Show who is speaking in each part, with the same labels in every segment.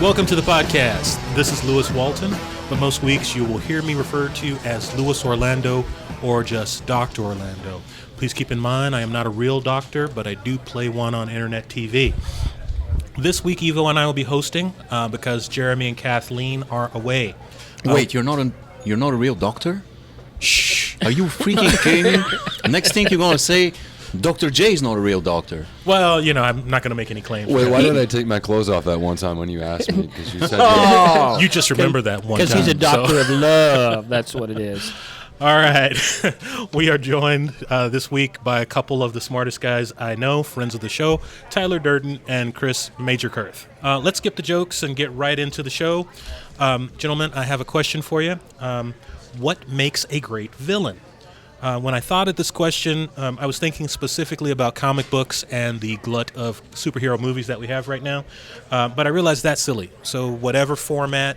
Speaker 1: Welcome to the podcast. This is Lewis Walton, but most weeks you will hear me referred to as Lewis Orlando or just Dr. Orlando. Please keep in mind I am not a real doctor, but I do play one on internet TV. This week Evo and I will be hosting because Jeremy and Kathleen are away.
Speaker 2: Wait, you're not a real doctor? Shh. Are you freaking kidding me? Next thing you're going to say, Dr. J is not a real doctor.
Speaker 1: Well, you know, I'm not going to make any claims.
Speaker 3: Wait, why did I take my clothes off that one time when you asked me? Because you said
Speaker 1: you just remember that one time.
Speaker 4: Because he's a doctor of love. That's what it is.
Speaker 1: All right. We are joined this week by a couple of the smartest guys I know, friends of the show, Tyler Durden and Chris Magerkurth. Let's skip the jokes and get right into the show. Gentlemen, I have a question for you. What makes a great villain? When I thought of this question, I was thinking specifically about comic books and the glut of superhero movies that we have right now. But I realized that's silly. So whatever format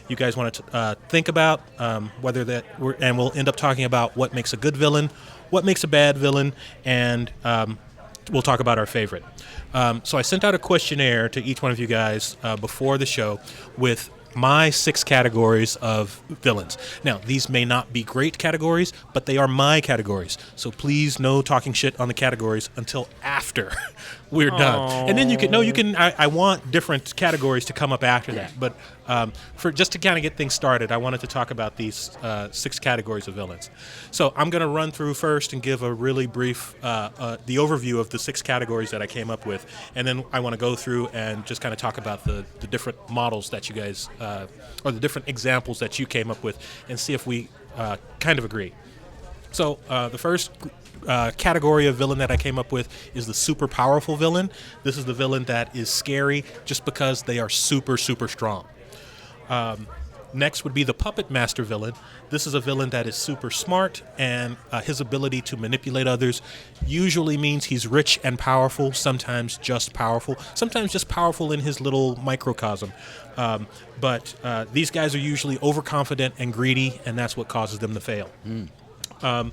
Speaker 1: you guys want to think about, and we'll end up talking about what makes a good villain, what makes a bad villain, and we'll talk about our favorite. So I sent out a questionnaire to each one of you guys before the show with my 6 categories of villains. Now, these may not be great categories, but they are my categories. So please, no talking shit on the categories until after we're done. And then you can. I want different categories to come up after that. But for just to kind of get things started, I wanted to talk about these 6 categories of villains. So I'm going to run through first and give a really brief the overview of the 6 categories that I came up with, and then I want to go through and just kind of talk about the different models that you guys or the different examples that you came up with, and see if we kind of agree. So the first category of villain that I came up with is the super powerful villain. This is the villain that is scary just because they are super, super strong. Next would be the puppet master villain. This is a villain that is super smart, and his ability to manipulate others usually means he's rich and powerful, sometimes just powerful in his little microcosm. But these guys are usually overconfident and greedy, and that's what causes them to fail. The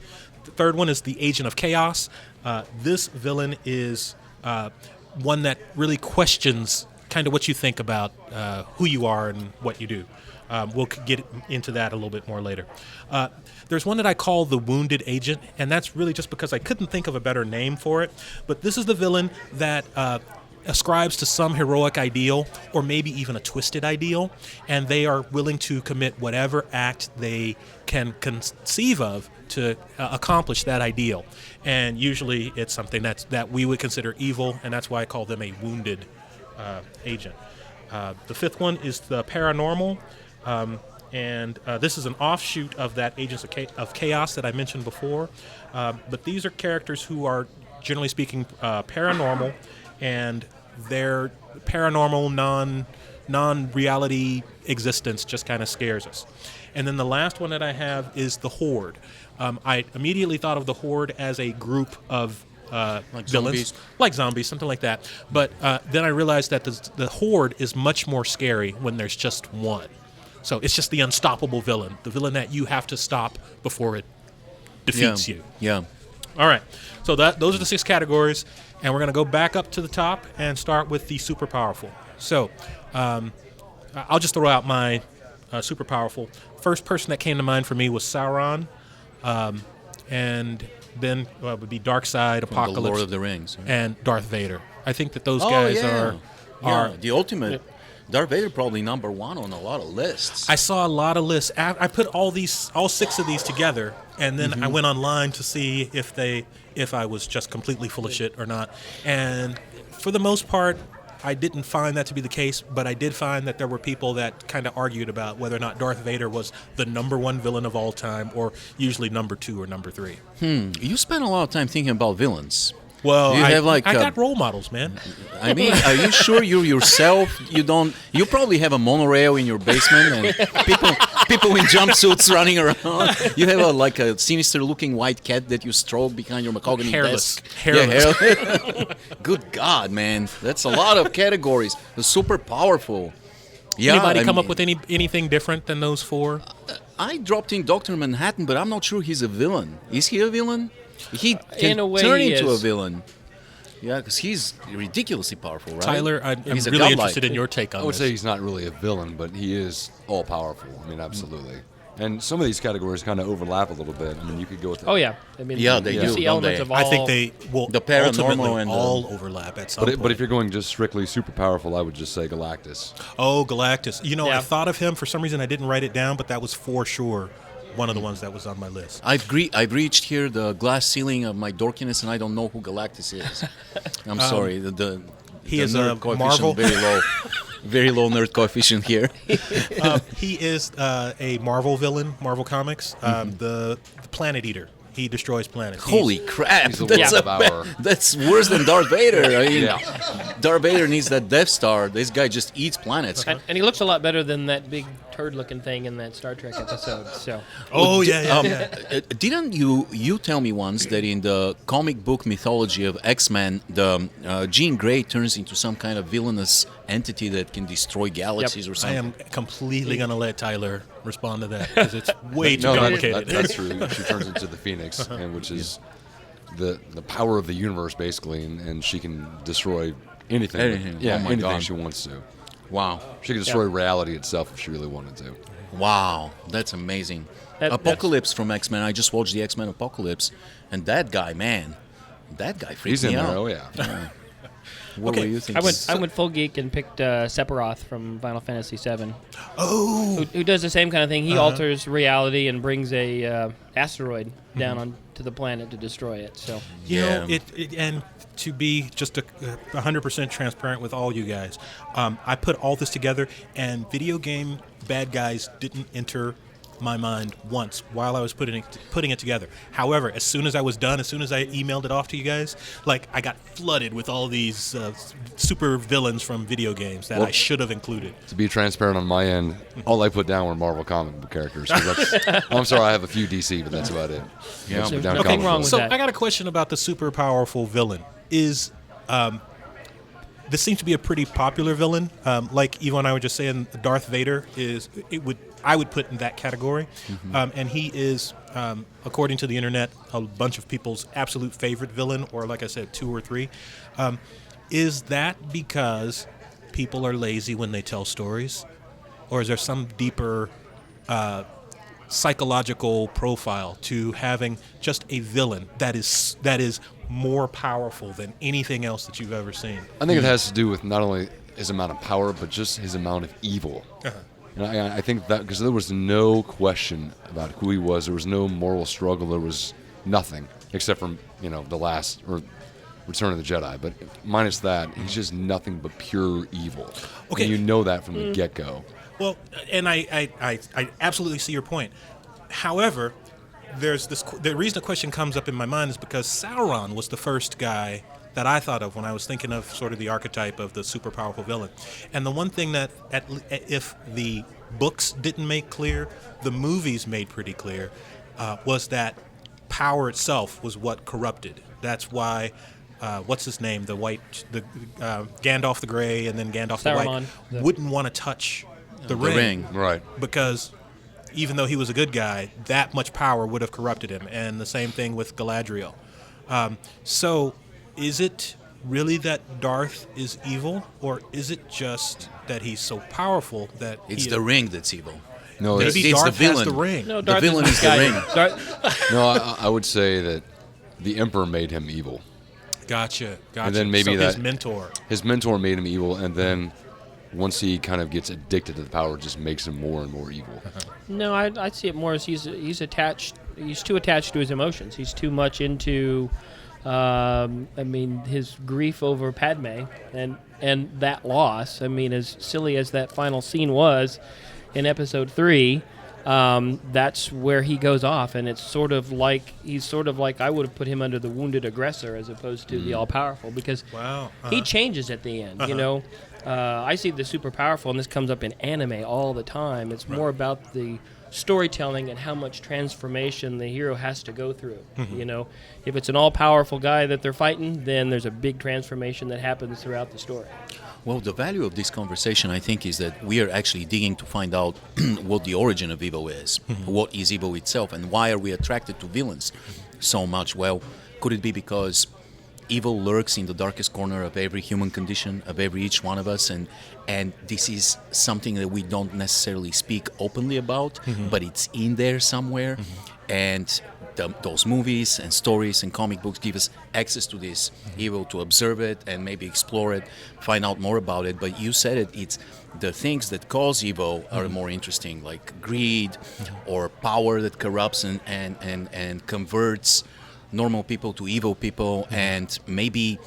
Speaker 1: third one is the agent of chaos. This villain is one that really questions kind of what you think about who you are and what you do. We'll get into that a little bit more later. There's one that I call the wounded agent, and that's really just because I couldn't think of a better name for it. But this is the villain that ascribes to some heroic ideal, or maybe even a twisted ideal, and they are willing to commit whatever act they can conceive of to accomplish that ideal. And usually it's something that we would consider evil, and that's why I call them a wounded agent. The fifth one is the paranormal. And this is an offshoot of that Agents of Chaos that I mentioned before. But these are characters who are, generally speaking, paranormal, and their paranormal, non-reality existence just kind of scares us. And then the last one that I have is the Horde. I immediately thought of the Horde as a group of
Speaker 2: like
Speaker 1: villains, like zombies, something like that. But then I realized that the Horde is much more scary when there's just one. So it's just the unstoppable villain, the villain that you have to stop before it defeats you.
Speaker 2: Yeah.
Speaker 1: All right. So those are the 6 categories, and we're going to go back up to the top and start with the super powerful. So I'll just throw out my super powerful. First person that came to mind for me was Sauron, and then would be Darkseid, Apocalypse,
Speaker 2: the Lord of the Rings, right?
Speaker 1: And Darth Vader. I think that those guys are
Speaker 2: the ultimate. Darth Vader probably number 1 on a lot of lists.
Speaker 1: I saw a lot of lists. I put all 6 of these together, and then I went online to see if I was just completely full of shit or not. And for the most part, I didn't find that to be the case, but I did find that there were people that kind of argued about whether or not Darth Vader was the number 1 villain of all time, or usually number 2 or number 3.
Speaker 2: You spent a lot of time thinking about villains.
Speaker 1: Well,
Speaker 2: I
Speaker 1: got role models, man.
Speaker 2: I mean, are you sure you yourself, you probably have a monorail in your basement and people in jumpsuits running around. You have a sinister-looking white cat that you stroke behind your mahogany desk.
Speaker 1: Hairless.
Speaker 2: Yeah, Good God, man. That's a lot of categories. They're super powerful. Yeah,
Speaker 1: Anybody come up with anything different than those 4?
Speaker 2: I dropped in Dr. Manhattan, but I'm not sure he's a villain. Is he a villain? He can
Speaker 4: In a way,
Speaker 2: turn
Speaker 4: he
Speaker 2: into
Speaker 4: is.
Speaker 2: a villain. Yeah, because he's ridiculously powerful, right?
Speaker 1: Tyler, I'm
Speaker 2: He's a
Speaker 1: really
Speaker 2: godlike.
Speaker 1: interested in your take on
Speaker 3: I would
Speaker 1: this.
Speaker 3: say he's not really a villain, but he is all powerful. I mean, absolutely. And some of these categories kind of overlap a little bit. I mean, you could go with
Speaker 4: Oh yeah, I mean,
Speaker 2: Yeah, they
Speaker 4: you
Speaker 2: do,
Speaker 4: see
Speaker 2: don't
Speaker 4: elements
Speaker 2: they?
Speaker 4: of all.
Speaker 1: I think they will
Speaker 2: The paranormal
Speaker 1: ultimately
Speaker 2: and the-
Speaker 1: all overlap at some point.
Speaker 3: But if you're going just strictly super powerful, I would just say Galactus.
Speaker 1: Oh, Galactus. You know,
Speaker 4: Yeah.
Speaker 1: I thought of him. For some reason, I didn't write it down, but that was for sure one of the ones that was on my list.
Speaker 2: I've reached here the glass ceiling of my dorkiness, and I don't know who Galactus is. I'm sorry.
Speaker 1: he
Speaker 2: the
Speaker 1: is
Speaker 2: nerd
Speaker 1: a
Speaker 2: coefficient
Speaker 1: Marvel-
Speaker 2: very low. Very low nerd coefficient here.
Speaker 1: He is a Marvel villain, Marvel Comics, the Planet Eater. He destroys planets.
Speaker 2: Holy crap!
Speaker 3: He's the
Speaker 2: That's,
Speaker 3: world devourer.
Speaker 2: that's worse than Darth Vader. I mean,
Speaker 3: Yeah.
Speaker 2: Darth Vader needs that Death Star. This guy just eats planets.
Speaker 4: and he looks a lot better than that big turd-looking thing in that Star Trek episode. So
Speaker 1: Oh, yeah.
Speaker 2: Didn't you tell me once that in the comic book mythology of X-Men, the Jean Grey turns into some kind of villainous entity that can destroy galaxies or
Speaker 1: I
Speaker 2: something?
Speaker 1: am completely going to let Tyler respond to that because it's way too
Speaker 3: No,
Speaker 1: complicated.
Speaker 3: that's true. She turns into the Phoenix, and which is the power of the universe, basically, and she can destroy anything.
Speaker 2: Anything.
Speaker 3: Yeah,
Speaker 2: Oh my
Speaker 3: anything
Speaker 2: God.
Speaker 3: she wants to.
Speaker 2: Wow.
Speaker 3: She can destroy reality itself if she really wanted to.
Speaker 2: Wow, that's amazing.
Speaker 4: That's-
Speaker 2: Apocalypse from X-Men. I just watched the X-Men Apocalypse, and that guy, man, that guy freaks
Speaker 3: He's
Speaker 2: me
Speaker 3: in there.
Speaker 2: out.
Speaker 3: Oh yeah.
Speaker 2: What
Speaker 1: Okay,
Speaker 2: were you thinking?
Speaker 4: I went full geek and picked Sephiroth from Final Fantasy VII.
Speaker 1: Oh,
Speaker 4: Who does the same kind of thing. He alters reality and brings a asteroid down onto the planet to destroy it. So
Speaker 1: you know,
Speaker 2: Yeah.
Speaker 1: and to be just 100% transparent with all you guys, I put all this together, and video game bad guys didn't enter my mind once while I was putting it together. However, as soon as I was done, as soon as I emailed it off to you guys, like I got flooded with all these super villains from video games that I should have included.
Speaker 3: To be transparent on my end, all I put down were Marvel comic book characters. 'Cause that's, I'm sorry, I have a few DC, but that's about it.
Speaker 2: Yeah.
Speaker 3: Most put down
Speaker 4: Nothing
Speaker 3: comic
Speaker 4: wrong
Speaker 3: books.
Speaker 4: with
Speaker 1: So
Speaker 4: that.
Speaker 1: I got a question about the super powerful villain. Is this seems to be a pretty popular villain? Like Evo and I were just saying, Darth Vader I would put in that category, and he is, according to the internet, a bunch of people's absolute favorite villain, or like I said, 2 or 3. Is that because people are lazy when they tell stories, or is there some deeper psychological profile to having just a villain that is more powerful than anything else that you've ever seen?
Speaker 3: I think it has to do with not only his amount of power, but just his amount of evil. And I think that because there was no question about who he was, there was no moral struggle, there was nothing except for the last or Return of the Jedi. But minus that, he's just nothing but pure evil.
Speaker 1: Okay.
Speaker 3: And you know that from the get-go.
Speaker 1: Well, and I absolutely see your point. However, there's this. The reason the question comes up in my mind is because Sauron was the first guy that I thought of when I was thinking of sort of the archetype of the super powerful villain. And the one thing that, if the books didn't make clear, the movies made pretty clear, was that power itself was what corrupted. That's why. What's his name? The Gandalf the Grey, and then Gandalf the
Speaker 4: Saruman.
Speaker 1: White wouldn't want to touch the ring.
Speaker 3: Right.
Speaker 1: Because even though he was a good guy, that much power would have corrupted him. And the same thing with Galadriel. So is it really that Darth is evil, or is it just that he's so powerful that
Speaker 2: It's the ring that's evil.
Speaker 3: No,
Speaker 1: maybe
Speaker 2: it's
Speaker 1: Darth
Speaker 2: the
Speaker 1: has
Speaker 2: villain.
Speaker 1: the ring?
Speaker 4: no,
Speaker 2: The
Speaker 4: Darth
Speaker 2: villain is the
Speaker 4: misguided.
Speaker 2: ring.
Speaker 4: Darth,
Speaker 3: no, I would say that the Emperor made him evil.
Speaker 1: Gotcha.
Speaker 3: And then maybe
Speaker 1: so his
Speaker 3: that-
Speaker 1: mentor.
Speaker 3: His mentor made him evil, and then once he kind of gets addicted to the power, it just makes him more and more evil.
Speaker 4: no, I see it more as he's attached. He's too attached to his emotions. He's too much into, his grief over Padme and that loss. I mean, as silly as that final scene was in Episode 3. That's where he goes off, and he's sort of like I would have put him under the wounded aggressor as opposed to the all powerful, because
Speaker 1: Wow.
Speaker 4: he changes at the end. I see the super powerful, and this comes up in anime all the time. It's more about the storytelling and how much transformation the hero has to go through. If it's an all powerful guy that they're fighting, then there's a big transformation that happens throughout the story.
Speaker 2: Well, the value of this conversation, I think, is that we are actually digging to find out what the origin of evil is, what is evil itself, and why are we attracted to villains so much. Well, could it be because evil lurks in the darkest corner of every human condition, of every each one of us, and this is something that we don't necessarily speak openly about, but it's in there somewhere, and those movies and stories and comic books give us access to this evil to observe it and maybe explore it, find out more about it. But you said it, it's the things that cause evil are more interesting, like greed or power that corrupts and converts normal people to evil people, and maybe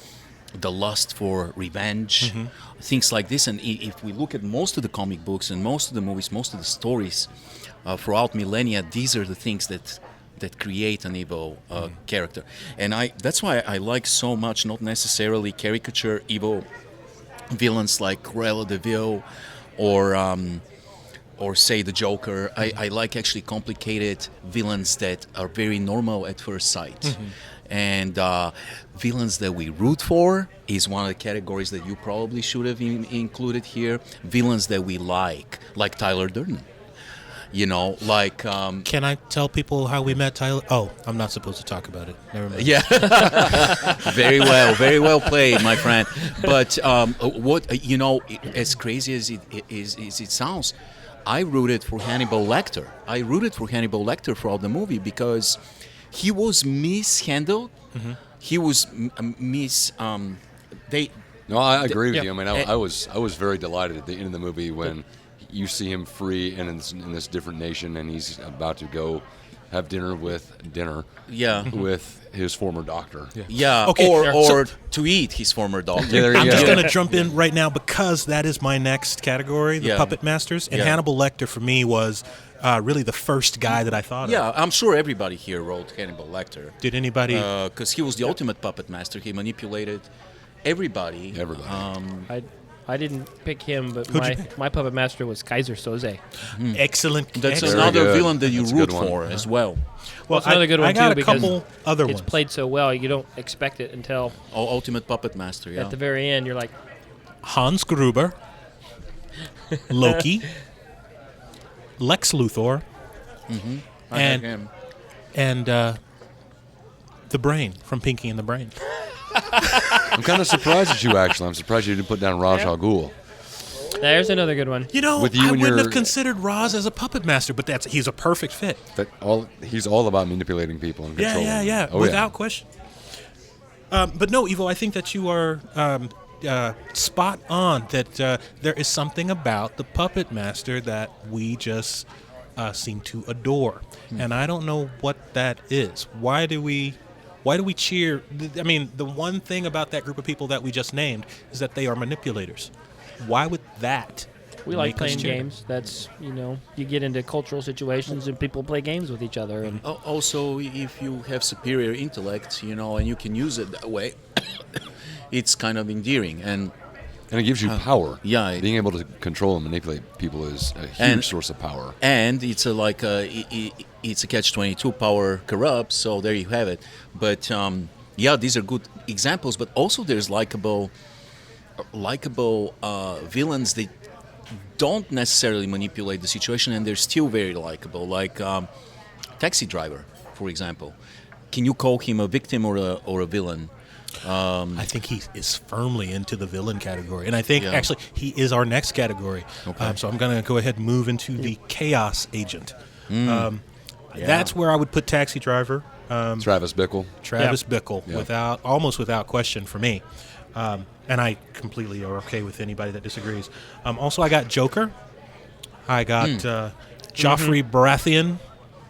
Speaker 2: the lust for revenge, things like this. And if we look at most of the comic books and most of the movies, most of the stories throughout millennia, these are the things that create an evil character. And that's why I like so much, not necessarily caricature evil villains like Cruella de Vil or say the Joker. I like actually complicated villains that are very normal at first sight. And villains that we root for is one of the categories that you probably should have included here. Villains that we like Tyler Durden. You know, like...
Speaker 1: Can I tell people how we met Tyler? Oh, I'm not supposed to talk about it. Never mind.
Speaker 2: Yeah. Very well played, my friend. But as crazy as it sounds, I rooted for Hannibal Lecter. Throughout the movie because he was mishandled. He was
Speaker 3: No, I agree with you. I mean, I was very delighted at the end of the movie when you see him free and in this different nation, and he's about to go have dinner with his former doctor.
Speaker 1: Okay,
Speaker 2: or to eat his former doctor.
Speaker 1: I'm just going to jump in right now because that is my next category, the Puppet Masters. And Hannibal Lecter for me was really the first guy that I thought of.
Speaker 2: Yeah, I'm sure everybody here wrote Hannibal Lecter.
Speaker 1: Did anybody?
Speaker 2: Because he was the ultimate puppet master. He manipulated everybody.
Speaker 4: I didn't pick him, but my puppet master was Kaiser Soze.
Speaker 1: Excellent.
Speaker 2: That's another villain that you root for as well.
Speaker 4: Well, it's another good one,
Speaker 1: I got
Speaker 4: too,
Speaker 1: a couple
Speaker 4: because
Speaker 1: other
Speaker 4: it's
Speaker 1: ones.
Speaker 4: played so well, you don't expect it until
Speaker 2: Ultimate puppet master,
Speaker 4: at the very end, you're like...
Speaker 1: Hans Gruber, Loki, Lex Luthor, and the Brain from Pinky and the Brain.
Speaker 3: I'm kind of surprised at you, actually. I'm surprised you didn't put down Raj Al Ghul.
Speaker 4: There's another good one.
Speaker 1: You know,
Speaker 3: With you
Speaker 1: I
Speaker 3: and
Speaker 1: wouldn't
Speaker 3: your-
Speaker 1: have considered Roz as a puppet master, but he's a perfect fit.
Speaker 3: He's all about manipulating people and controlling them.
Speaker 1: Yeah,
Speaker 3: Oh,
Speaker 1: without question. But no, Evo, I think that you are spot on, that there is something about the puppet master that we just seem to adore. And I don't know what that is. Why do we cheer? I mean, the one thing about that group of people that we just named is that they are manipulators. Why would that?
Speaker 4: We like
Speaker 1: make us
Speaker 4: playing
Speaker 1: cheer?
Speaker 4: games. That's, you get into cultural situations and people play games with each other. And
Speaker 2: Also, if you have superior intellect, and you can use it that way, it's kind of endearing. And
Speaker 3: And it gives you power.
Speaker 2: yeah.
Speaker 3: Being able to control and manipulate people is a huge source of power.
Speaker 2: And it's it's a catch-22. Power corrupts, so there you have it. But these are good examples. But also, there's likable villains that don't necessarily manipulate the situation, and they're still very likable. Like Taxi Driver, for example. Can you call him a victim or a villain?
Speaker 1: I think he is firmly into the villain category. And I think, actually, he is our next category.
Speaker 2: Okay.
Speaker 1: So I'm going to go ahead and move into the chaos agent. That's where I would put Taxi Driver.
Speaker 3: Travis Bickle.
Speaker 1: Bickle, almost without question for me. And I completely are okay with anybody that disagrees. Also, I got Joker. I got Joffrey Baratheon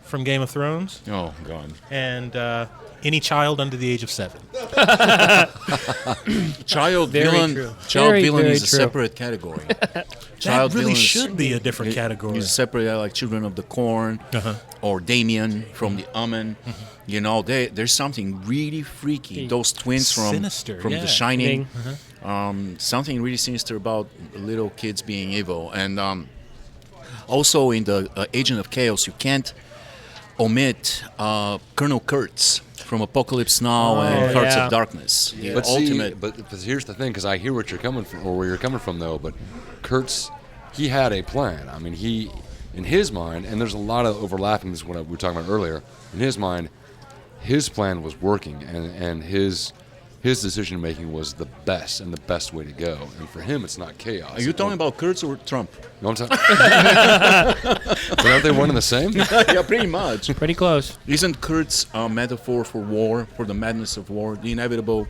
Speaker 1: from Game of Thrones.
Speaker 2: Oh, God.
Speaker 1: And any child under the age of 7.
Speaker 2: Child
Speaker 4: Very
Speaker 2: villain.
Speaker 4: true.
Speaker 2: Child
Speaker 4: Very,
Speaker 2: villain
Speaker 4: very
Speaker 2: is a
Speaker 4: true.
Speaker 2: separate category.
Speaker 1: That really should be a different category.
Speaker 2: Is separate, like Children of the Corn or Damien from the Omen. There's something really freaky. Those twins from
Speaker 1: Sinister,
Speaker 2: The Shining. Something really sinister about little kids being evil. And also in the Agent of Chaos, you can't omit Colonel Kurtz from Apocalypse Now and Hearts of Darkness. The
Speaker 3: But
Speaker 2: ultimate.
Speaker 3: but here's the thing, because I hear what you're coming from, or where you're coming from, though. But Kurtz, he had a plan. I mean, he, in his mind, and there's a lot of overlapping with what we were talking about earlier. In his mind, his plan was working, and his his decision making was the best and the best way to go. And for him, it's not chaos.
Speaker 2: Are you talking about Kurtz or Trump?
Speaker 3: You know what I'm saying? But aren't they one and the same?
Speaker 2: Yeah, pretty much.
Speaker 4: Pretty close.
Speaker 2: Isn't Kurtz a metaphor for war, for the madness of war, the inevitable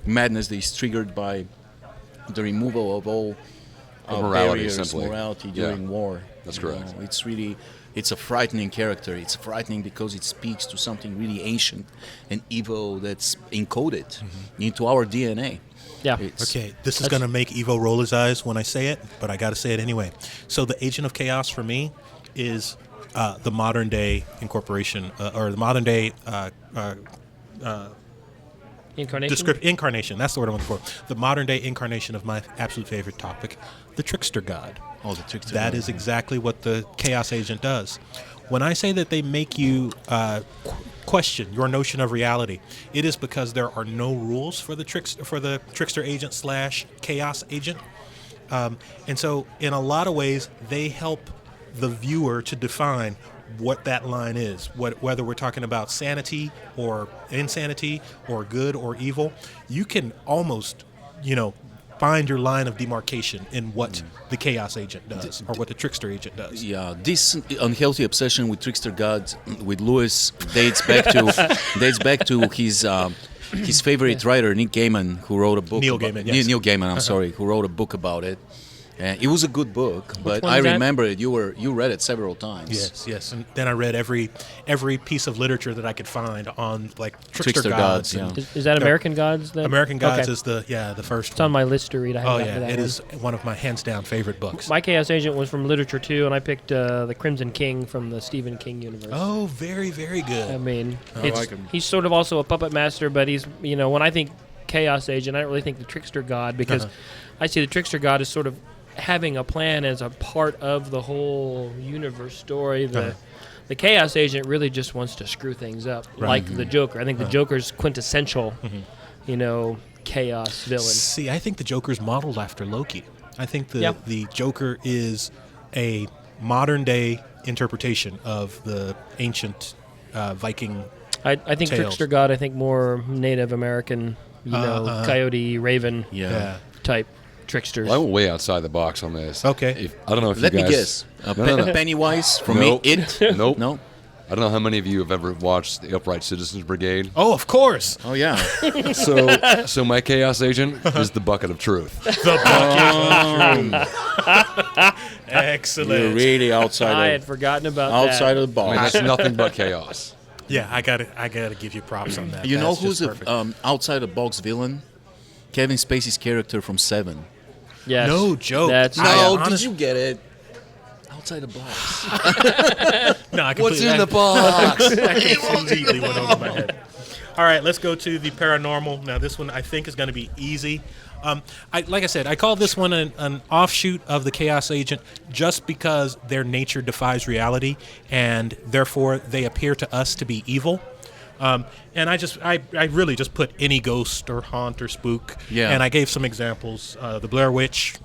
Speaker 2: madness that is triggered by the removal of all
Speaker 3: Morality,
Speaker 2: barriers,
Speaker 3: simply.
Speaker 2: morality
Speaker 3: Yeah.
Speaker 2: during war?
Speaker 3: That's
Speaker 2: You
Speaker 3: correct.
Speaker 2: know, it's a frightening character. It's frightening because it speaks to something really ancient and evil that's encoded into our DNA.
Speaker 4: Yeah.
Speaker 1: Okay, this is going to make Evo roll his eyes when I say it, but I got to say it anyway. So the Agent of Chaos for me is the modern day incorporation, or the modern day
Speaker 4: Incarnation.
Speaker 1: incarnation. That's the word I'm looking for. The modern day incarnation of my absolute favorite topic, the trickster god.
Speaker 2: Oh, the trickster.
Speaker 1: That is exactly what the Chaos Agent does. When I say that they make you question your notion of reality, it is because there are no rules for the trickster agent / chaos agent, and so in a lot of ways they help the viewer to define what that line is, whether we're talking about sanity or insanity or good or evil. You can almost, find your line of demarcation in what the chaos agent does or what the trickster agent does.
Speaker 2: Yeah, this unhealthy obsession with trickster gods with Lewis dates back to his favorite writer Nick Gaiman, who wrote a book.
Speaker 1: Neil
Speaker 2: about,
Speaker 1: Gaiman, yes.
Speaker 2: Neil Gaiman, I'm sorry, who wrote a book about it. It was a good book, but
Speaker 4: one
Speaker 2: I
Speaker 4: is that?
Speaker 2: remember it. You read it several times.
Speaker 1: Yes. And then I read every piece of literature that I could find on like trickster
Speaker 2: gods,
Speaker 1: gods. And
Speaker 2: yeah.
Speaker 4: Is that American Gods? Then?
Speaker 1: American Gods
Speaker 4: Okay.
Speaker 1: is the first
Speaker 4: It's on my list to read. I haven't
Speaker 1: Oh
Speaker 4: gotten to
Speaker 1: yeah,
Speaker 4: that
Speaker 1: it
Speaker 4: one.
Speaker 1: is one of my hands down favorite books.
Speaker 4: My Chaos Agent was from literature too, and I picked the Crimson King from the Stephen King universe.
Speaker 1: Oh, very, very good.
Speaker 4: I mean,
Speaker 2: like him.
Speaker 4: he's sort of also a puppet master, but he's, when I think Chaos Agent, I don't really think the Trickster God, because I see the Trickster God as sort of having a plan as a part of the whole universe story. The Chaos Agent really just wants to screw things up, like the Joker. I think the Joker's quintessential, chaos villain.
Speaker 1: See, I think the Joker's modeled after Loki. I think the Joker is a modern day interpretation of the ancient Viking.
Speaker 4: I think
Speaker 1: Tales.
Speaker 4: Trickster God, I think more Native American, coyote, raven
Speaker 2: Yeah.
Speaker 4: type tricksters.
Speaker 3: Well, I'm way outside the box on this.
Speaker 1: Okay.
Speaker 3: I don't know if
Speaker 2: Let
Speaker 3: you
Speaker 2: me
Speaker 3: guys...
Speaker 2: guess.
Speaker 3: No.
Speaker 2: Pennywise from
Speaker 3: Nope.
Speaker 2: It?
Speaker 3: Nope.
Speaker 2: No?
Speaker 3: I don't know how many of you have ever watched the Upright Citizens Brigade.
Speaker 1: Oh, of course.
Speaker 2: Oh, yeah.
Speaker 3: So my chaos agent is the bucket of truth.
Speaker 1: The bucket of truth. Excellent.
Speaker 2: You're really
Speaker 4: I
Speaker 2: outside
Speaker 4: had forgotten about
Speaker 2: outside
Speaker 4: that.
Speaker 2: of the
Speaker 3: I mean,
Speaker 2: box.
Speaker 3: that's nothing but chaos.
Speaker 1: Yeah, I gotta give you props on that.
Speaker 2: You know
Speaker 1: That's
Speaker 2: who's
Speaker 1: just
Speaker 2: a
Speaker 1: perfect.
Speaker 2: outside the box villain? Kevin Spacey's character from Seven.
Speaker 4: Yes.
Speaker 1: No joke.
Speaker 4: That's
Speaker 1: No,
Speaker 2: did you get it? Outside the box.
Speaker 1: No, I
Speaker 3: What's
Speaker 1: completely-
Speaker 3: in the box?
Speaker 1: That completely went over my head. All right, let's go to the paranormal. Now, this one I think is going to be easy. Like I said, I call this one an offshoot of the Chaos Agent just because their nature defies reality, and therefore they appear to us to be evil. And I really just put any ghost or haunt or spook.
Speaker 2: Yeah.
Speaker 1: And I gave some examples. The Blair Witch,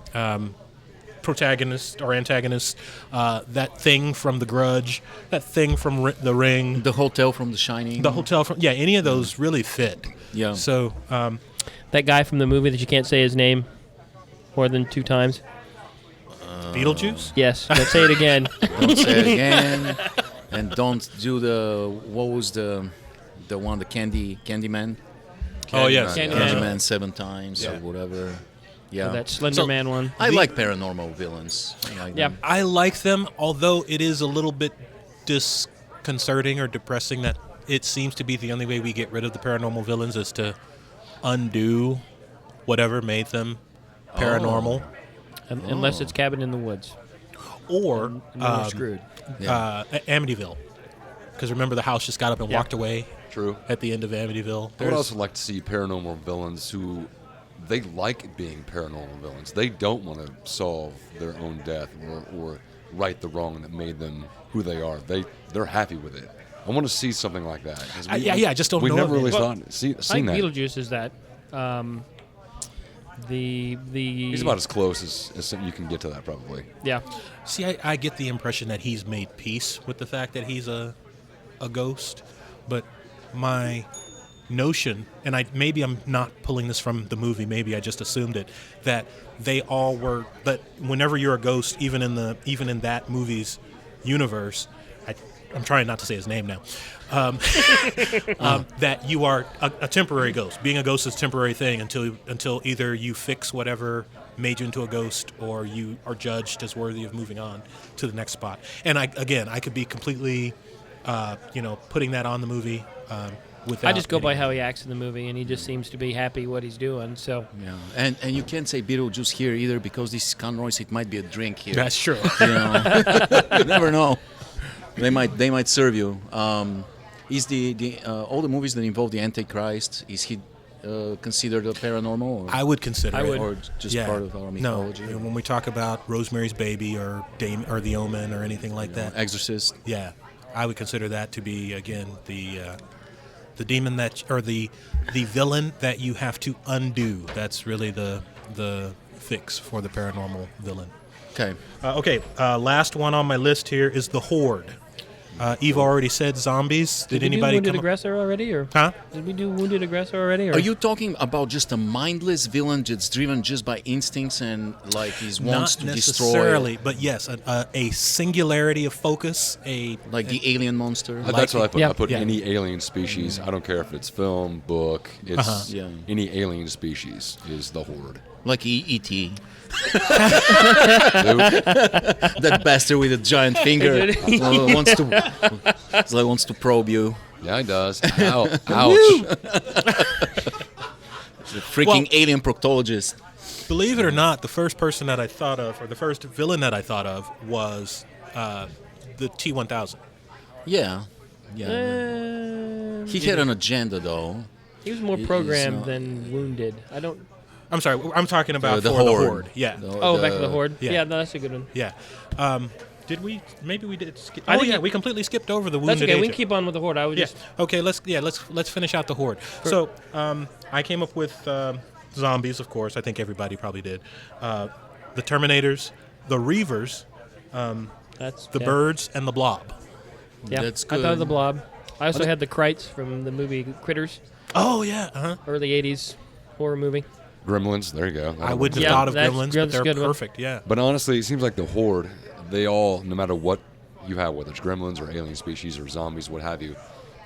Speaker 1: protagonist or antagonist, that thing from The Grudge, that thing from The Ring,
Speaker 2: The hotel from The Shining.
Speaker 1: the hotel from any of those really fit.
Speaker 2: Yeah.
Speaker 1: So
Speaker 4: that guy from the movie that you can't say his name more than 2 times.
Speaker 1: Beetlejuice.
Speaker 4: Yes. Let's say it again.
Speaker 2: Don't say it again. And don't do what was the one, the Candyman?
Speaker 1: Oh yes,
Speaker 4: Candyman.
Speaker 2: Candyman 7 times
Speaker 1: Yeah.
Speaker 2: or whatever. Yeah.
Speaker 4: That Slender Man one.
Speaker 2: I like paranormal villains. I like
Speaker 4: Yeah.
Speaker 2: them.
Speaker 1: I like them, although it is a little bit disconcerting or depressing that it seems to be the only way we get rid of the paranormal villains is to undo whatever made them paranormal,
Speaker 4: Unless it's Cabin in the Woods.
Speaker 1: or
Speaker 4: And then we're screwed.
Speaker 1: Amityville. Because remember, the house just got up and walked away
Speaker 3: True.
Speaker 1: at the end of Amityville.
Speaker 3: I would also like to see paranormal villains who they like being paranormal villains. They don't want to solve their own death or right the wrong that made them who they are. They're happy with it. I want to see something like that. 'Cause
Speaker 1: I just don't
Speaker 3: we
Speaker 1: know
Speaker 3: never
Speaker 1: of it.
Speaker 3: really
Speaker 1: Well,
Speaker 3: seen
Speaker 4: I think
Speaker 3: that.
Speaker 4: Beetlejuice is that. The
Speaker 3: He's about as close as you can get to that, probably.
Speaker 4: yeah.
Speaker 1: See, I get the impression that he's made peace with the fact that he's a ghost, but my notion, and maybe I'm not pulling this from the movie, maybe I just assumed it, that they all were, that whenever you're a ghost, even in that movie's universe, I'm trying not to say his name now, that you are a temporary ghost. Being a ghost is a temporary thing until either you fix whatever made you into a ghost, or you are judged as worthy of moving on to the next spot. And I could be completely, putting that on the movie.
Speaker 4: I just go by how he acts in the movie, and he just seems to be happy what he's doing. So
Speaker 2: Yeah, and you can't say Beetlejuice here either, because this is Conroy's. It might be a drink here.
Speaker 1: That's true.
Speaker 2: You never know. They might serve you. Is the all the movies that involve the Antichrist, is he considered a paranormal? Or,
Speaker 1: I would consider it.
Speaker 2: or just part of our mythology?
Speaker 1: No, when we talk about Rosemary's Baby or The Omen or anything like that,
Speaker 2: Exorcist.
Speaker 1: yeah, I would consider that to be, again, the demon the villain that you have to undo. That's really the fix for the paranormal villain.
Speaker 2: Okay.
Speaker 1: Last one on my list here is the Horde. Eva already said zombies. Did anybody
Speaker 4: Wounded Aggressor already, or
Speaker 1: Huh?
Speaker 4: did we do Wounded Aggressor already? Or?
Speaker 2: Are you talking about just a mindless villain that's driven just by instincts and like he wants
Speaker 1: Not
Speaker 2: to
Speaker 1: necessarily,
Speaker 2: destroy?
Speaker 1: but yes, a singularity of focus,
Speaker 2: Like the alien monster?
Speaker 3: That's what I put.
Speaker 4: Yeah.
Speaker 3: I put
Speaker 1: Yeah.
Speaker 3: any alien species. I don't care if it's film, book. It's
Speaker 2: Yeah.
Speaker 3: any alien species is the Horde.
Speaker 2: Like E.T.
Speaker 3: Nope.
Speaker 2: That bastard with a giant finger wants to probe you.
Speaker 3: Yeah, it does. Ow. Ouch.
Speaker 2: The freaking alien proctologist.
Speaker 1: Believe it or not, the first person that I thought of, or the first villain that I thought of, was the T-1000.
Speaker 2: Yeah. He had an agenda, though.
Speaker 4: He was more
Speaker 2: He's
Speaker 4: programmed
Speaker 2: not-
Speaker 4: than wounded. I don't.
Speaker 1: I'm sorry, I'm talking about
Speaker 2: The
Speaker 1: for the
Speaker 2: Horde.
Speaker 1: Horde. Yeah,
Speaker 4: Back to the Horde.
Speaker 1: yeah.
Speaker 4: Yeah, no, that's a good one.
Speaker 1: yeah. Did we? Maybe we did. Skip.
Speaker 4: I
Speaker 1: Oh
Speaker 4: think
Speaker 1: yeah,
Speaker 4: it-
Speaker 1: we completely skipped over the
Speaker 4: That's
Speaker 1: wounded
Speaker 4: okay. We
Speaker 1: agent.
Speaker 4: can keep on with the Horde. I was
Speaker 1: Yeah.
Speaker 4: just.
Speaker 1: Okay. Let's finish out the Horde. So I came up with zombies, of course. I think everybody probably did. The Terminators, the Reavers,
Speaker 4: That's
Speaker 1: the Birds, and the Blob.
Speaker 4: Yeah,
Speaker 2: That's
Speaker 4: I thought of
Speaker 2: good.
Speaker 4: the Blob. I also had the Krites from the movie Critters,
Speaker 1: Oh yeah. Uh-huh.
Speaker 4: early '80s horror movie.
Speaker 3: Gremlins. There you go.
Speaker 1: I wouldn't have
Speaker 4: Yeah,
Speaker 1: thought of
Speaker 4: that's-
Speaker 1: Gremlins,
Speaker 4: yeah,
Speaker 1: but
Speaker 4: that's a
Speaker 1: they're
Speaker 4: good one.
Speaker 1: perfect. Yeah.
Speaker 3: But honestly, it seems like the Horde, they all, no matter what you have, whether it's gremlins or alien species or zombies, what have you,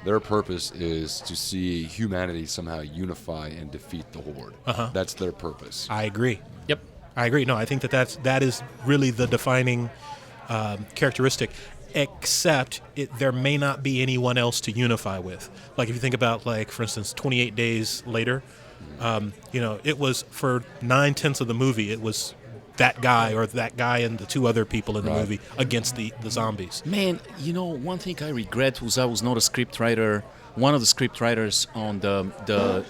Speaker 3: their purpose is to see humanity somehow unify and defeat the Horde. That's their purpose.
Speaker 1: I agree.
Speaker 4: Yep.
Speaker 1: I agree. No, I think that is really the defining characteristic. Except there may not be anyone else to unify with. Like if you think about, like for instance, 28 Days Later, it was for 9/10 of the movie. It was that guy and the two other people in the movie against the zombies.
Speaker 2: Man, one thing I regret was I was not a script writer. One of the script writers on the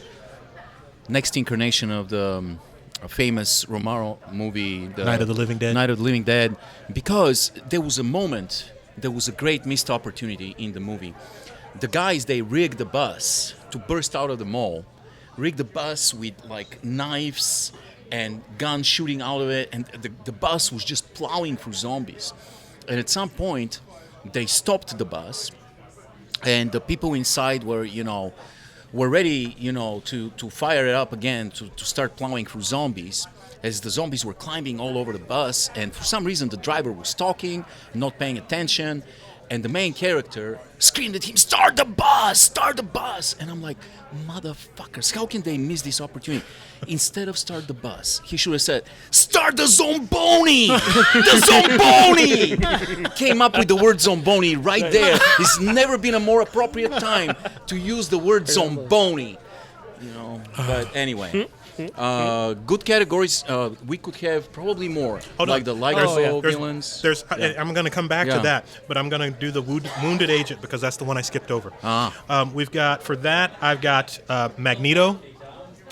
Speaker 2: next incarnation of the famous Romero movie,
Speaker 1: Night of the Living Dead.
Speaker 2: Night of the Living Dead, because there was a moment, there was a great missed opportunity in the movie. The guys, they rigged the bus to burst out of the mall, rigged the bus with like knives and guns shooting out of it, and the bus was just plowing through zombies. And at some point, they stopped the bus, and the people inside were ready, to fire it up again to start plowing through zombies. As the zombies were climbing all over the bus, and for some reason the driver was talking, not paying attention, and the main character screamed at him, "Start the bus! Start the bus!" And I'm like, motherfuckers, how can they miss this opportunity? Instead of start the bus, he should have said, "Start the Zomboni! The Zomboni!" Came up with the word Zomboni right there. There's never been a more appropriate time to use the word Zomboni. But anyway. Good categories. We could have probably more, like the Ligerfo villains.
Speaker 1: I'm going to come back to that, but I'm going to do the Wounded Agent because that's the one I skipped over. We've got, for that, I've got Magneto,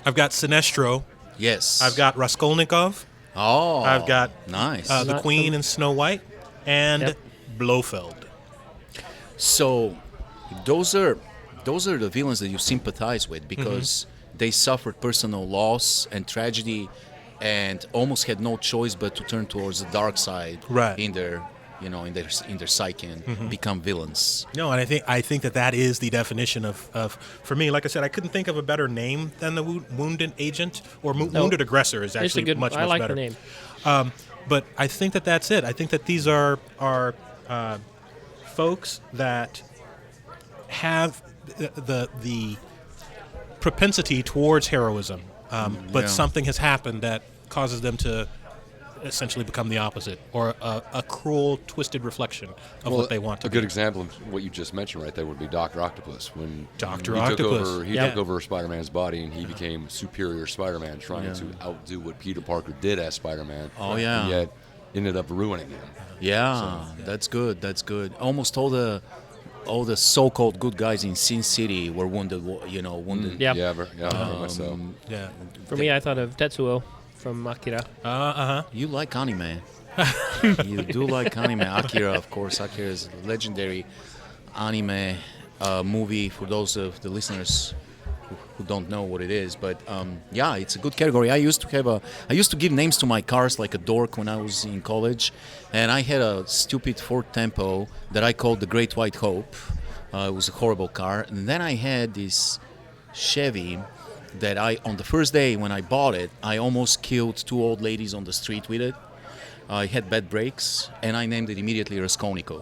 Speaker 1: I've got Sinestro,
Speaker 2: Yes.
Speaker 1: I've got Raskolnikov,
Speaker 2: Oh.
Speaker 1: I've got
Speaker 2: Nice.
Speaker 1: the Queen and Snow White, and Blofeld.
Speaker 2: So, those are the villains that you sympathize with because they suffered personal loss and tragedy, and almost had no choice but to turn towards the dark side
Speaker 1: Right.
Speaker 2: in their in their psyche and become villains.
Speaker 1: No, and I think that is the definition of for me. Like I said, I couldn't think of a better name than the wounded agent or wounded aggressor is
Speaker 4: It's a
Speaker 1: actually
Speaker 4: good.
Speaker 1: much
Speaker 4: I like
Speaker 1: better.
Speaker 4: the name.
Speaker 1: But I think that's it. I think that these are folks that have the propensity towards heroism, but something has happened that causes them to essentially become the opposite, or a cruel, twisted reflection of what they want to
Speaker 3: be. A good example of what you just mentioned right there would be Dr. Octopus. When
Speaker 1: Dr.
Speaker 3: he
Speaker 1: Octopus.
Speaker 3: took over Spider-Man's body, and he became superior Spider-Man, trying to outdo what Peter Parker did as Spider-Man.
Speaker 2: Oh, yeah.
Speaker 3: And yet ended up ruining him.
Speaker 2: Yeah, that's good. That's good. Almost all the so-called good guys in Sin City were wounded. Wounded.
Speaker 4: Yeah.
Speaker 3: Yeah, very much so.
Speaker 1: Yeah.
Speaker 4: For me, I thought of Tetsuo from Akira.
Speaker 2: You like anime. You do like anime. Akira, of course. Akira is a legendary anime movie for those of the listeners who don't know what it is. But it's a good category. I used to give names to my cars like a dork when I was in college, and I had a stupid Ford Tempo that I called the Great White Hope. It was a horrible car, and then I had this Chevy that on the first day when I bought it, I almost killed 2 old ladies on the street with it. I had bad brakes, and I named it immediately Raskolnikov.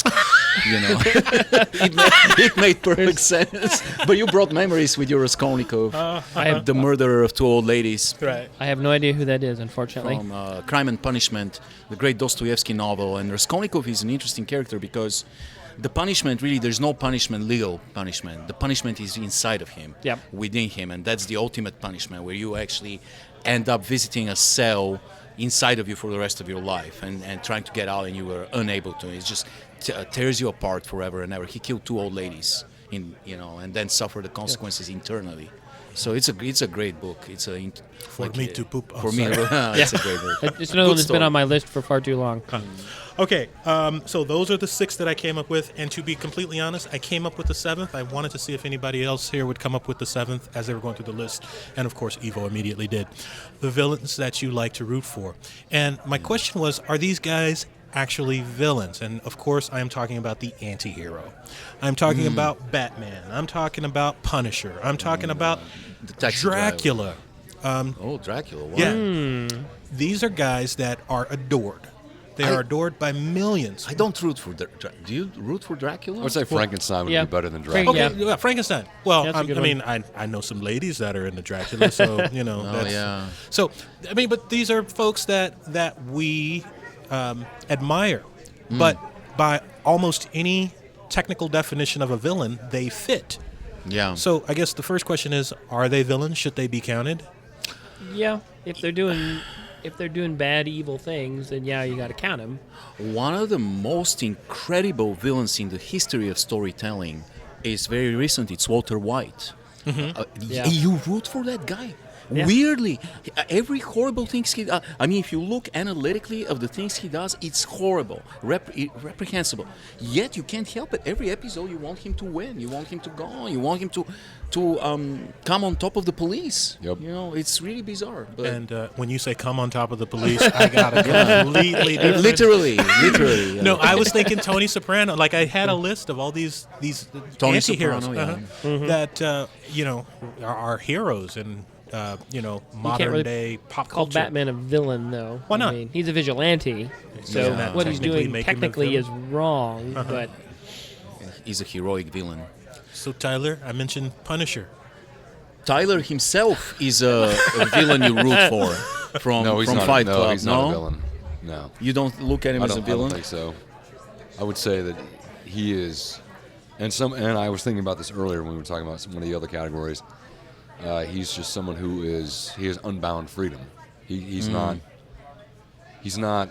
Speaker 2: It made perfect sense. But you brought memories with your Raskolnikov.
Speaker 4: I have
Speaker 2: The murderer of 2 old ladies.
Speaker 1: Right.
Speaker 4: I have no idea who that is, unfortunately.
Speaker 2: From Crime and Punishment, the great Dostoevsky novel. And Raskolnikov is an interesting character because the punishment, really, there's no punishment, legal punishment. The punishment is inside of him, within him. And that's the ultimate punishment, where you actually end up visiting a cell inside of you for the rest of your life and trying to get out, and you were unable to. It just tears you apart forever and ever. He killed 2 old ladies, and then suffered the consequences internally. So it's a great book. It's
Speaker 1: For me to poop.
Speaker 2: For me, it's a great book.
Speaker 4: It's another one that's
Speaker 2: story.
Speaker 4: been on my list for far too long.
Speaker 1: Okay, so those are the 6 that I came up with, and to be completely honest, I came up with the 7th. I wanted to see if anybody else here would come up with the 7th as they were going through the list, and of course, Evo immediately did. The villains that you like to root for. And my question was, are these guys actually villains? And of course, I am talking about the anti-hero. I'm talking about Batman. I'm talking about Punisher. I'm talking about
Speaker 2: The Taxi
Speaker 1: Dracula.
Speaker 2: Dracula. Wow.
Speaker 1: Yeah. These are guys that are adored. They are adored by millions.
Speaker 2: I don't root for. Do you root for Dracula?
Speaker 3: I would say Frankenstein would
Speaker 4: yeah.
Speaker 3: be better than
Speaker 4: Frank-
Speaker 3: Dracula.
Speaker 1: Okay, yeah, Frankenstein. Well,
Speaker 4: That's a good
Speaker 1: I mean,
Speaker 4: one.
Speaker 1: I know some ladies that are into Dracula, so that's,
Speaker 2: yeah.
Speaker 1: So, I mean, but these are folks that we admire, but by almost any technical definition of a villain, they fit.
Speaker 2: Yeah.
Speaker 1: So, I guess the first question is: are they villains? Should they be counted?
Speaker 4: Yeah, if they're doing bad, evil things, then you got to count them.
Speaker 2: One of the most incredible villains in the history of storytelling is very recent. It's Walter White.
Speaker 4: Yeah.
Speaker 2: You root for that guy.
Speaker 4: Yeah.
Speaker 2: Weirdly, every horrible thing he does. I mean, if you look analytically of the things he does, it's horrible, reprehensible. Yet you can't help it. Every episode, you want him to win. You want him to go on. You want him to come on top of the police.
Speaker 3: Yep.
Speaker 2: It's really bizarre. But
Speaker 1: And when you say "come on top of the police," I got a completely different.
Speaker 2: literally.
Speaker 1: No, I was thinking Tony Soprano. Like I had a list of all these
Speaker 2: Tony
Speaker 1: anti-heroes
Speaker 2: Soprano, yeah.
Speaker 1: that are heroes and modern
Speaker 4: really
Speaker 1: day pop
Speaker 4: Call
Speaker 1: culture.
Speaker 4: Batman a villain, though.
Speaker 1: Why not?
Speaker 4: I mean, he's a vigilante, so
Speaker 1: Doesn't that
Speaker 4: what he's
Speaker 1: technically
Speaker 4: doing
Speaker 1: make him a
Speaker 4: technically is
Speaker 1: villain?
Speaker 4: wrong. But
Speaker 2: he's a heroic villain.
Speaker 1: So Tyler, I mentioned Punisher.
Speaker 2: Tyler himself is a villain you root for from Fight Club.
Speaker 3: He's not a villain. No,
Speaker 2: You don't look at him as a
Speaker 3: I
Speaker 2: villain?
Speaker 3: don't think so. I would say that he is, and I was thinking about this earlier when we were talking about one of the other categories. He's just someone he has unbound freedom. He's not. He's not.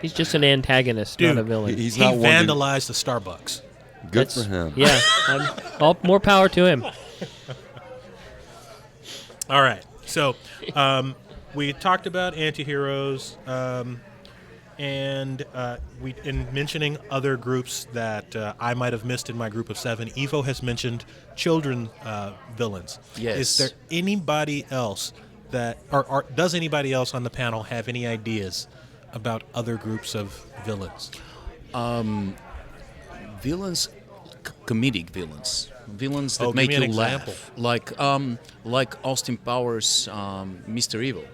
Speaker 4: he's just an antagonist,
Speaker 1: Dude,
Speaker 4: not a villain.
Speaker 3: He's
Speaker 1: He
Speaker 3: not one to-
Speaker 1: vandalized the Starbucks.
Speaker 3: Good for him.
Speaker 4: Yeah, all more power to him.
Speaker 1: All right. So we talked about anti-heroes, and in mentioning other groups that I might have missed in my group of 7, Evo has mentioned children villains.
Speaker 2: Yes.
Speaker 1: Is there anybody else or does anybody else on the panel have any ideas about other groups of villains?
Speaker 2: Villains, comedic villains that
Speaker 1: Oh, give
Speaker 2: make
Speaker 1: me
Speaker 2: you
Speaker 1: an example.
Speaker 2: laugh, like Austin Powers, Mr. Evil,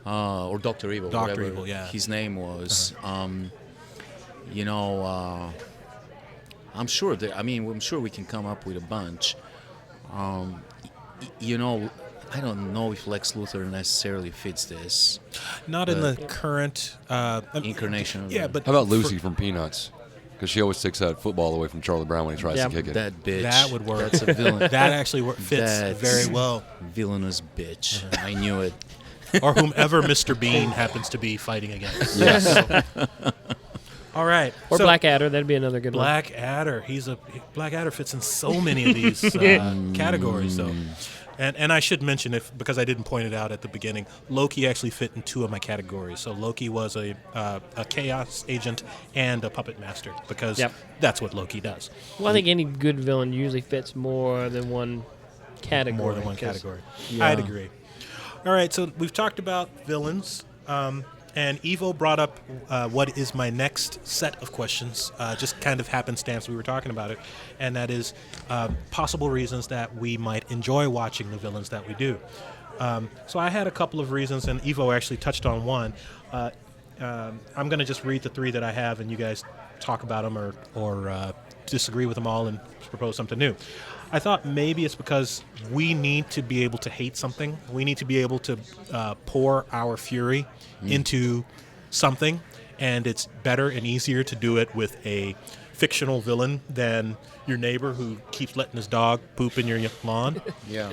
Speaker 2: or Doctor Evil,
Speaker 1: Dr.
Speaker 2: whatever
Speaker 1: Evil, yeah.
Speaker 2: his name was. You know, I'm sure I'm sure we can come up with a bunch. You know, I don't know if Lex Luthor necessarily fits this
Speaker 1: Not in the current
Speaker 2: incarnation. Of
Speaker 1: Yeah,
Speaker 2: the-
Speaker 1: but
Speaker 3: How about Lucy from Peanuts? Because she always takes that football away from Charlie Brown when he tries
Speaker 4: Yeah,
Speaker 3: to kick it.
Speaker 2: that bitch.
Speaker 1: that would work.
Speaker 2: That's a villain.
Speaker 1: That actually fits
Speaker 2: That's
Speaker 1: very well.
Speaker 2: Villainous bitch. I knew it.
Speaker 1: Or whomever Mr. Bean happens to be fighting against.
Speaker 3: Yes.
Speaker 1: All right.
Speaker 4: Or
Speaker 1: so
Speaker 4: Blackadder, that'd be another good one.
Speaker 1: Blackadder. Blackadder fits in so many of these categories, though. And I should mention, because I didn't point it out at the beginning, Loki actually fit in 2 of my categories. So Loki was a chaos agent and a puppet master, because
Speaker 4: Yep.
Speaker 1: that's what Loki does.
Speaker 4: Well, I think any good villain usually fits more than one category.
Speaker 1: More than one
Speaker 4: 'cause-
Speaker 1: category.
Speaker 2: Yeah.
Speaker 1: I'd agree. All right, so we've talked about villains, and Evo brought up what is my next set of questions, just kind of happenstance, we were talking about it, and that is possible reasons that we might enjoy watching the villains that we do. So I had a couple of reasons, and Evo actually touched on one. I'm going to just read the 3 that I have, and you guys talk about them or disagree with them all and propose something new. I thought maybe it's because we need to be able to hate something. We need to be able to pour our fury into something, and it's better and easier to do it with a fictional villain than your neighbor who keeps letting his dog poop in your lawn.
Speaker 2: Yeah.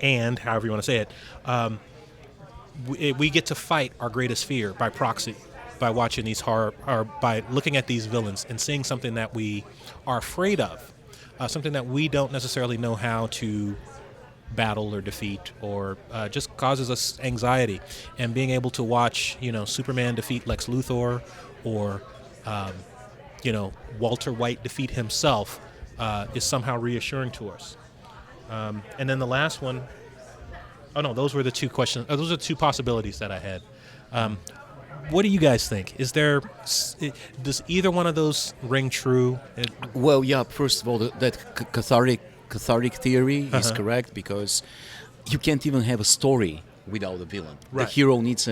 Speaker 1: And however you want to say it, we get to fight our greatest fear by proxy, by watching these horror, or by looking at these villains and seeing something that we are afraid of, something that we don't necessarily know how to battle or defeat, or just causes us anxiety. And being able to watch, Superman defeat Lex Luthor, or Walter White defeat himself, is somehow reassuring to us. And then the last one, those were the 2 questions. Those are 2 possibilities that I had. What do you guys think? Does either one of those ring true?
Speaker 2: Well, yeah. First of all, that cathartic theory is correct, because you can't even have a story without a villain.
Speaker 1: Right.
Speaker 2: The hero needs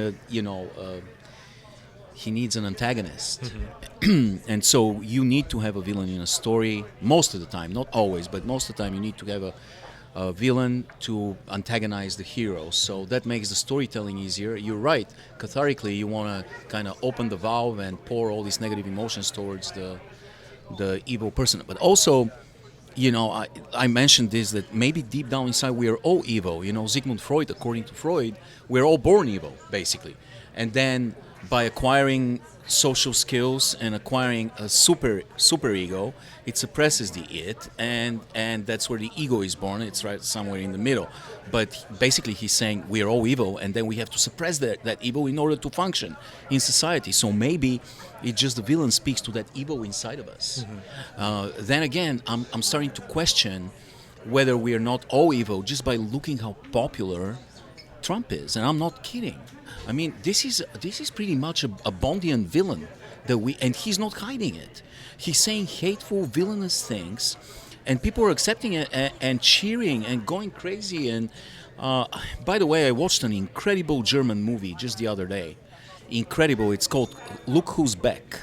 Speaker 2: he needs an antagonist, and so you need to have a villain in a story most of the time. Not always, but most of the time you need to have a villain to antagonize the hero. So that makes the storytelling easier. You're right. Cathartically, you want to kind of open the valve and pour all these negative emotions towards the evil person. But also, I mentioned this, that maybe deep down inside we are all evil. Sigmund Freud, according to Freud, we're all born evil, basically. And then by acquiring social skills and acquiring a super ego, it suppresses the it, and that's where the ego is born. It's right somewhere in the middle. But basically he's saying we are all evil, and then we have to suppress that evil in order to function in society. So maybe it's just the villain speaks to that evil inside of us. Then again, I'm starting to question whether we are not all evil just by looking how popular Trump is, and I'm not kidding. I mean, this is pretty much a Bondian villain and he's not hiding it. He's saying hateful, villainous things, and people are accepting it and cheering and going crazy. And by the way, I watched an incredible German movie just the other day. Incredible. It's called Look Who's Back.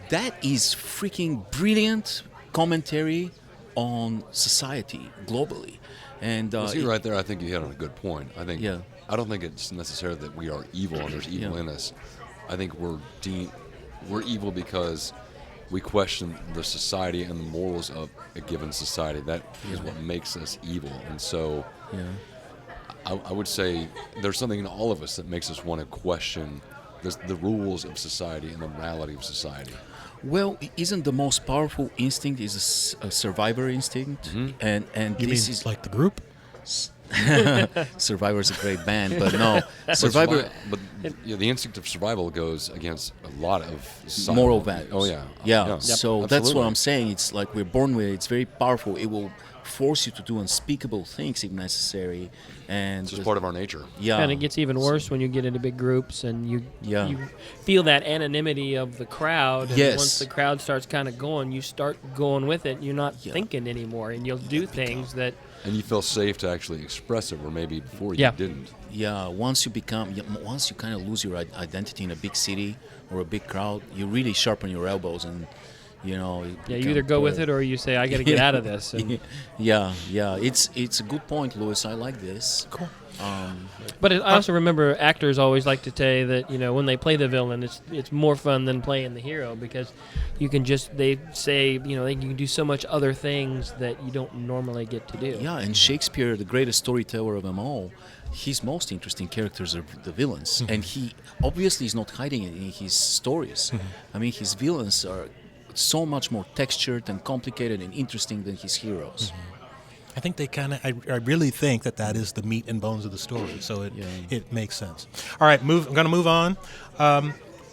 Speaker 2: That is freaking brilliant commentary on society globally. And
Speaker 3: See, right there, I think you hit on a good point. I think
Speaker 2: Yeah.
Speaker 3: I don't think it's necessarily that we are evil and there's evil in us. I think we're evil because we question the society and the morals of a given society. That is what makes us evil. And so I would say there's something in all of us that makes us want to question the rules of society and the morality of society.
Speaker 2: Well, isn't the most powerful instinct is a survivor instinct? And
Speaker 1: You
Speaker 2: this
Speaker 1: mean
Speaker 2: is
Speaker 1: like the group?
Speaker 2: Survivor's a great band, but no, Survivor.
Speaker 3: But the instinct of survival goes against a lot of societal
Speaker 2: moral values.
Speaker 3: Oh yeah.
Speaker 2: Yeah. So that's what
Speaker 3: absolutely.
Speaker 2: I'm saying. It's like we're born with it. It's very powerful. It will force you to do unspeakable things if necessary, and
Speaker 3: It's just part of our nature.
Speaker 2: yeah,
Speaker 4: And it gets even worse when you get into big groups and you
Speaker 2: Yeah.
Speaker 4: you feel that anonymity of the crowd. And
Speaker 2: Yes.
Speaker 4: once the crowd starts kind of going, you start going with it. You're not
Speaker 2: Yeah.
Speaker 4: thinking anymore, and you'll do things that.
Speaker 3: And you feel safe to actually express it, where maybe before you
Speaker 4: Yeah.
Speaker 3: didn't.
Speaker 2: Yeah, once you kind of lose your identity in a big city or a big crowd, you really sharpen your elbows, and you know.
Speaker 4: Yeah, you either go with it or you say, "I got to get out of this." And,
Speaker 2: Yeah, it's a good point, Louis. I like this.
Speaker 1: Cool.
Speaker 4: but I also remember actors always like to say that when they play the villain, it's more fun than playing the hero because you can they say you can do so much other things that you don't normally get to do.
Speaker 2: Yeah, and Shakespeare, the greatest storyteller of them all, his most interesting characters are the villains, and he obviously is not hiding it in his stories. I mean, his villains are so much more textured and complicated and interesting than his heroes.
Speaker 1: I think they I really think that is the meat and bones of the story, so it makes sense. All right, I'm going to move on.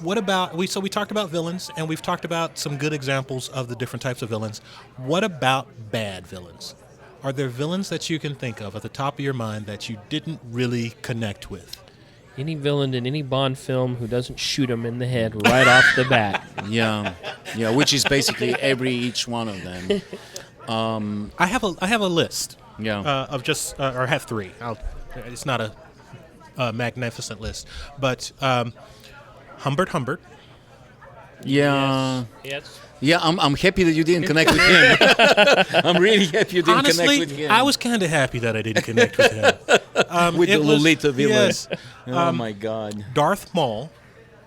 Speaker 1: What about, we talked about villains, and we've talked about some good examples of the different types of villains. What about bad villains? Are there villains that you can think of at the top of your mind that you didn't really connect with?
Speaker 4: Any villain in any Bond film who doesn't shoot him in the head right off the bat.
Speaker 2: Yeah, which is basically each one of them.
Speaker 1: I have a list.
Speaker 2: Yeah.
Speaker 1: Of just or I have three. It's not a magnificent list, but Humbert.
Speaker 2: Yeah.
Speaker 4: Yes.
Speaker 2: Yeah, I'm happy that you didn't connect with him. I'm really happy you didn't
Speaker 1: Honestly,
Speaker 2: connect with him.
Speaker 1: I was kind of happy that I didn't connect with him.
Speaker 2: with the
Speaker 1: it was-
Speaker 2: Lolita villains.
Speaker 1: yes.
Speaker 2: Oh my God.
Speaker 1: Darth Maul,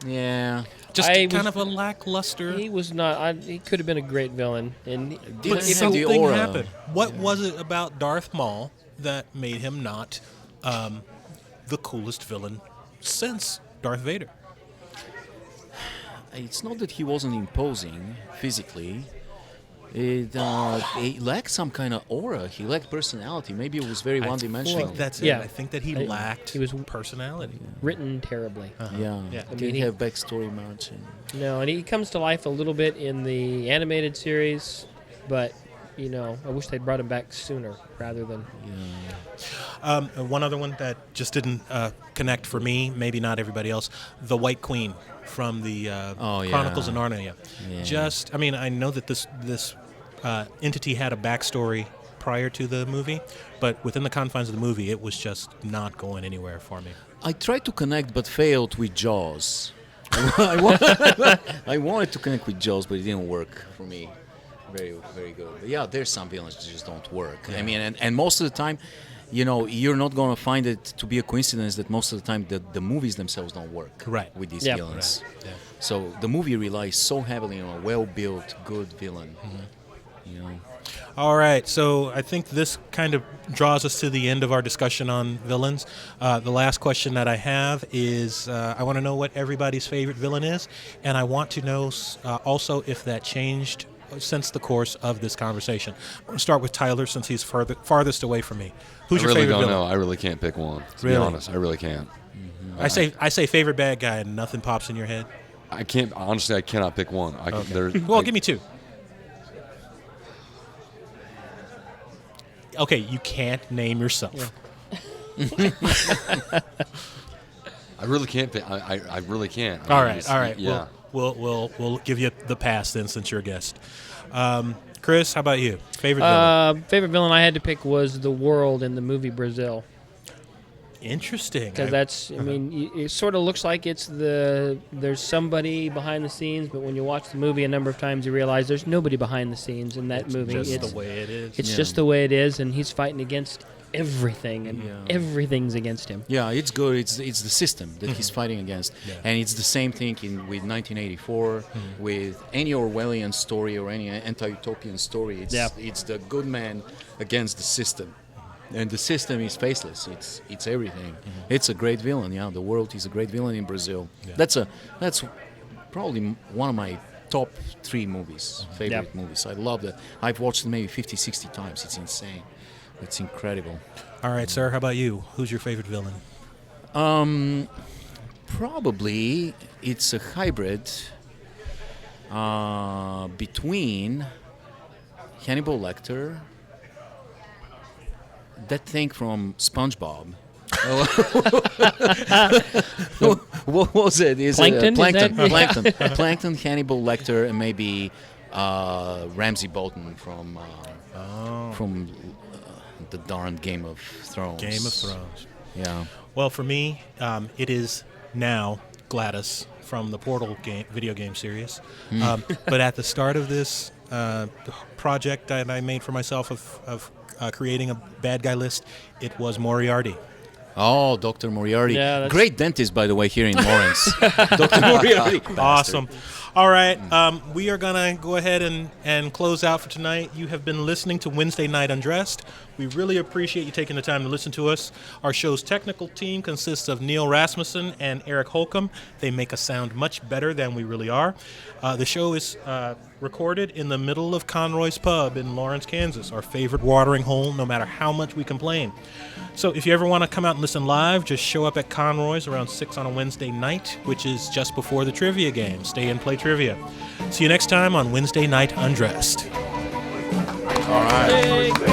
Speaker 2: Yeah.
Speaker 1: just
Speaker 4: I
Speaker 1: kind
Speaker 4: was-
Speaker 1: of a lackluster.
Speaker 4: He was not. He could have been a great villain. And
Speaker 2: Didn't
Speaker 1: But
Speaker 2: have the
Speaker 1: something
Speaker 2: aura.
Speaker 1: happened. What was it about Darth Maul that made him not the coolest villain since Darth Vader?
Speaker 2: It's not that he wasn't imposing physically. He lacked some kind of aura. He lacked personality. Maybe it was very
Speaker 1: I
Speaker 2: one-dimensional.
Speaker 1: think that's it.
Speaker 4: Yeah.
Speaker 1: I think that he
Speaker 4: I-
Speaker 1: lacked
Speaker 4: he was-
Speaker 1: personality.
Speaker 4: written terribly.
Speaker 2: Yeah.
Speaker 1: Yeah.
Speaker 4: I
Speaker 2: Didn't
Speaker 4: mean,
Speaker 2: have backstory much.
Speaker 4: No, and he comes to life a little bit in the animated series, but I wish they'd brought him back sooner rather than.
Speaker 1: One other one that just didn't connect for me, maybe not everybody else, the White Queen from the Chronicles of Narnia.
Speaker 2: Yeah.
Speaker 1: I know that this entity had a backstory prior to the movie, but within the confines of the movie, it was just not going anywhere for me.
Speaker 2: I tried to connect but failed with Jaws. I wanted to connect with Jaws, but it didn't work for me. Very, very good. But yeah, there's some villains that just don't work.
Speaker 1: Yeah.
Speaker 2: I mean, and most of the time, you're not going to find it to be a coincidence that most of the time the movies themselves don't work
Speaker 1: Right.
Speaker 2: with these
Speaker 4: Yeah.
Speaker 2: villains.
Speaker 1: Yeah.
Speaker 2: So the movie relies so heavily on a well-built, good villain.
Speaker 1: All right, so I think this kind of draws us to the end of our discussion on villains. The last question that I have is I want to know what everybody's favorite villain is, and I want to know also if that changed since the course of this conversation. I'm going to start with Tyler since he's farthest away from me. Who's
Speaker 3: I
Speaker 1: your
Speaker 3: really
Speaker 1: favorite
Speaker 3: don't
Speaker 1: villain?
Speaker 3: know. I really can't pick one. To
Speaker 1: Really?
Speaker 3: be honest, I really can't.
Speaker 1: I say favorite bad guy, and nothing pops in your head.
Speaker 3: I can't. Honestly, I cannot pick one.
Speaker 1: Give me two. Okay, you can't name yourself.
Speaker 3: I really can't pick. I really can't.
Speaker 1: All right.
Speaker 3: Yeah.
Speaker 1: We'll give you the pass then, since you're a guest. Chris, how about you? Favorite villain?
Speaker 4: Favorite villain I had to pick was the World in the movie Brazil.
Speaker 1: Interesting.
Speaker 4: Because it sort of looks like there's somebody behind the scenes, but when you watch the movie a number of times, you realize there's nobody behind the scenes in that movie.
Speaker 1: Just the way it is.
Speaker 4: It's just the way it is, and he's fighting against everything, and everything's against him.
Speaker 2: Yeah, it's good. It's the system that he's fighting against, and it's the same thing with 1984, with any Orwellian story or any anti-utopian story. It's the good man against the system, and the system is faceless. It's everything. It's a great villain. Yeah, the World is a great villain in Brazil.
Speaker 1: Yeah.
Speaker 2: That's probably one of my top 3 movies, favorite movies. I love that. I've watched it maybe 50, 60 times. It's insane. It's incredible.
Speaker 1: All right, sir, how about you? Who's your favorite villain?
Speaker 2: Probably it's a hybrid between Hannibal Lecter that thing from SpongeBob. What was it? Is
Speaker 4: Plankton?
Speaker 2: it Plankton?
Speaker 4: Is that-
Speaker 2: Plankton. Plankton, Hannibal Lecter, and maybe Ramsay Bolton from the darn Game of Thrones.
Speaker 1: Game of Thrones.
Speaker 2: Yeah.
Speaker 1: Well, for me, it is now Gladys from the Portal video game series. But at the start of this project that I made for myself of creating a bad guy list, it was Moriarty.
Speaker 2: Oh, Dr. Moriarty.
Speaker 4: Yeah, that's-
Speaker 2: Great dentist, by the way, here in Lawrence. Dr. Moriarty.
Speaker 1: Awesome. All right, we are going to go ahead and close out for tonight. You have been listening to Wednesday Night Undressed. We really appreciate you taking the time to listen to us. Our show's technical team consists of Neil Rasmussen and Eric Holcomb. They make us sound much better than we really are. The show is recorded in the middle of Conroy's Pub in Lawrence, Kansas, our favorite watering hole, no matter how much we complain. So if you ever want to come out and listen live, just show up at Conroy's around 6 on a Wednesday night, which is just before the trivia game. Stay and play trivia. See you next time on Wednesday Night Undressed.
Speaker 2: All right.
Speaker 4: Hey.